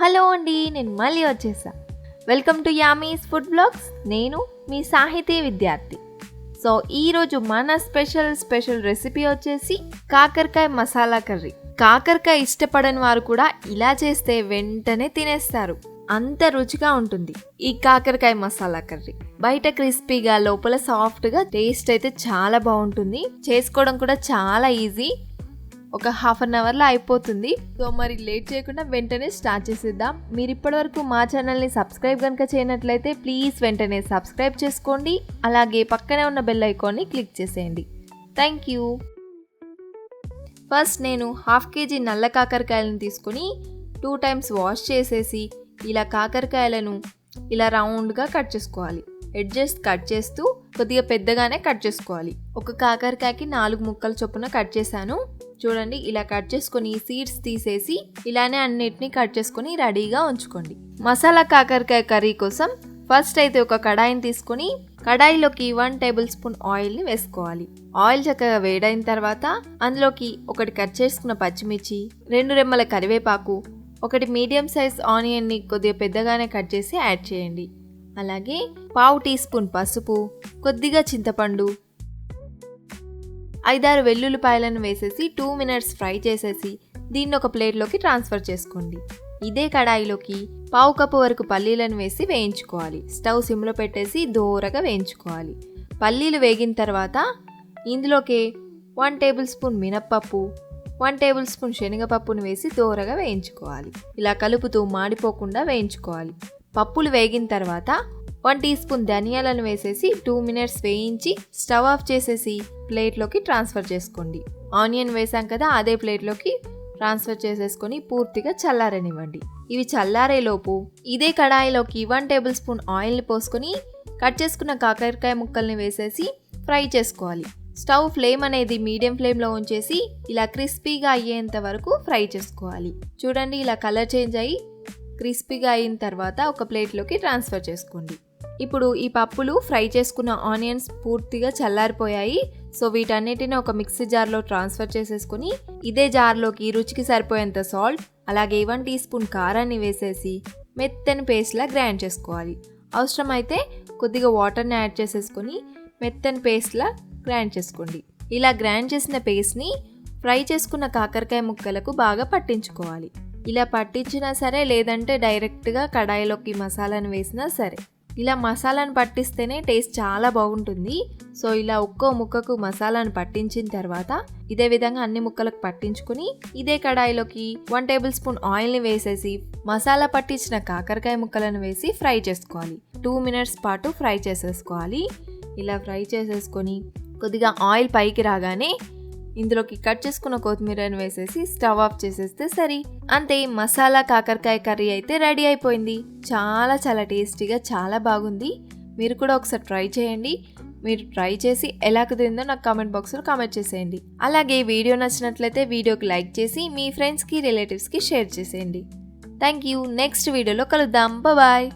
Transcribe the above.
Hello అండి, నేను మళ్ళీ వచ్చేసా. Welcome to Yummy's food blogs. నేను మీ సాహితీ విద్యార్థి. సో ఈరోజు మన స్పెషల్ రెసిపీ వచ్చేసి కాకరకాయ మసాలా కర్రీ. కాకరకాయ ఇష్టపడని వారు కూడా ఇలా చేస్తే వెంటనే తినేస్తారు, అంత రుచిగా ఉంటుంది ఈ కాకరకాయ మసాలా కర్రీ. బయట క్రిస్పీగా లోపల సాఫ్ట్గా, టేస్ట్ అయితే చాలా బాగుంటుంది. చేసుకోవడం కూడా చాలా ఈజీ, ఒక హాఫ్ అన్ అవర్లో అయిపోతుంది. సో మరి లేట్ చేయకుండా వెంటనే స్టార్ట్ చేసేద్దాం. మీరు ఇప్పటివరకు మా ఛానల్ని సబ్స్క్రైబ్ కనుక చేయనట్లయితే ప్లీజ్ వెంటనే సబ్స్క్రైబ్ చేసుకోండి. అలాగే పక్కనే ఉన్న బెల్ ఐకాన్ని క్లిక్ చేసేయండి. Thank you. ఫస్ట్ నేను 1/2 kg నల్ల కాకరకాయలను తీసుకొని 2 times వాష్ చేసేసి ఇలా కాకరకాయలను ఇలా రౌండ్గా కట్ చేసుకోవాలి. ఎడ్జెస్ కట్ చేస్తూ కొద్దిగా పెద్దగానే కట్ చేసుకోవాలి. ఒక కాకరకాయకి 4 ముక్కల చొప్పున కట్ చేశాను. చూడండి, ఇలా కట్ చేసుకొని సీడ్స్ తీసేసి ఇలానే అన్నిటిని కట్ చేసుకొని రెడీగా ఉంచుకోండి. మసాలా కాకరకాయ కర్రీ కోసం ఫస్ట్ అయితే ఒక కడాయిని తీసుకొని కడాయిలోకి 1 tablespoon ఆయిల్ని వేసుకోవాలి. ఆయిల్ చక్కగా వేడైన తర్వాత అందులోకి 1 కట్ చేసుకున్న పచ్చిమిర్చి, 2 రెమ్మల కరివేపాకు, 1 మీడియం సైజ్ ఆనియన్ని కొద్దిగా పెద్దగానే కట్ చేసి యాడ్ చేయండి. అలాగే 1/2 teaspoon పసుపు, కొద్దిగా చింతపండు, 5-6 వెల్లుల్లిపాయలను వేసేసి 2 minutes ఫ్రై చేసేసి దీన్ని ఒక ప్లేట్లోకి ట్రాన్స్ఫర్ చేసుకోండి. ఇదే కడాయిలోకి 1/2 కప్పు వరకు పల్లీలను వేసి వేయించుకోవాలి. స్టవ్ సిమ్లో పెట్టేసి దోరగా వేయించుకోవాలి. పల్లీలు వేగిన తర్వాత ఇందులోకి 1 tablespoon మినప్పప్పు, 1 tablespoon శనగపప్పును వేసి దోరగా వేయించుకోవాలి. ఇలా కలుపుతూ మాడిపోకుండా వేయించుకోవాలి. పప్పులు వేగిన తర్వాత 1 teaspoon ధనియాలను వేసేసి 2 minutes వేయించి స్టవ్ ఆఫ్ చేసేసి ప్లేట్లోకి ట్రాన్స్ఫర్ చేసుకోండి. ఆనియన్ వేసాం కదా, అదే ప్లేట్లోకి ట్రాన్స్ఫర్ చేసేసుకొని పూర్తిగా చల్లారనివ్వండి. ఇవి చల్లారేలోపు ఇదే కడాయిలోకి 1 tablespoon ఆయిల్ని పోసుకొని కట్ చేసుకున్న కాకరకాయ ముక్కల్ని వేసేసి ఫ్రై చేసుకోవాలి. స్టవ్ ఫ్లేమ్ అనేది మీడియం ఫ్లేమ్లో ఉంచేసి ఇలా క్రిస్పీగా అయ్యేంత వరకు ఫ్రై చేసుకోవాలి. చూడండి, ఇలా కలర్ చేంజ్ అయ్యి క్రిస్పీగా అయిన తర్వాత ఒక ప్లేట్లోకి ట్రాన్స్ఫర్ చేసుకోండి. ఇప్పుడు ఈ పప్పులు ఫ్రై చేసుకున్న ఆనియన్స్ పూర్తిగా చల్లారిపోయాయి. సో వీటన్నిటిని ఒక మిక్సీ జార్లో ట్రాన్స్ఫర్ చేసేసుకొని ఇదే జార్లోకి రుచికి సరిపోయేంత సాల్ట్, అలాగే 1 teaspoon కారాన్ని వేసేసి మెత్తని పేస్ట్లా గ్రైండ్ చేసుకోవాలి. అవసరమైతే కొద్దిగా వాటర్ని యాడ్ చేసేసుకొని మెత్తని పేస్ట్లా గ్రైండ్ చేసుకోండి. ఇలా గ్రైండ్ చేసిన పేస్ట్ని ఫ్రై చేసుకున్న కాకరకాయ ముక్కలకు బాగా పట్టించుకోవాలి. ఇలా పట్టించినా సరే, లేదంటే డైరెక్ట్గా కడాయిలోకి మసాలాను వేసినా సరే. ఇలా మసాలాను పట్టిస్తేనే టేస్ట్ చాలా బాగుంటుంది. సో ఇలా ఒక్కో ముక్కకు మసాలాను పట్టించిన తర్వాత ఇదే విధంగా అన్ని ముక్కలకు పట్టించుకొని ఇదే కడాయిలోకి 1 tablespoon ఆయిల్ని వేసేసి మసాలా పట్టించిన కాకరకాయ ముక్కలను వేసి ఫ్రై చేసుకోవాలి. 2 minutes పాటు ఫ్రై చేసేసుకోవాలి. ఇలా ఫ్రై చేసేసుకొని కొద్దిగా ఆయిల్ పైకి రాగానే ఇందులోకి కట్ చేసుకున్న కొత్తిమీరను వేసేసి స్టవ్ ఆఫ్ చేసేస్తే సరి. అంతే, మసాలా కాకరకాయ కర్రీ అయితే రెడీ అయిపోయింది. చాలా టేస్టీగా చాలా బాగుంది. మీరు కూడా ఒకసారి ట్రై చేయండి. మీరు ట్రై చేసి ఎలా కుదిరిందో నాకు కామెంట్ బాక్స్లో కామెంట్ చేసేయండి. అలాగే వీడియో నచ్చినట్లయితే వీడియోకి లైక్ చేసి మీ ఫ్రెండ్స్కి, రిలేటివ్స్కి షేర్ చేసేయండి. Thank you. నెక్స్ట్ వీడియోలో కలుద్దాం. బాయ్.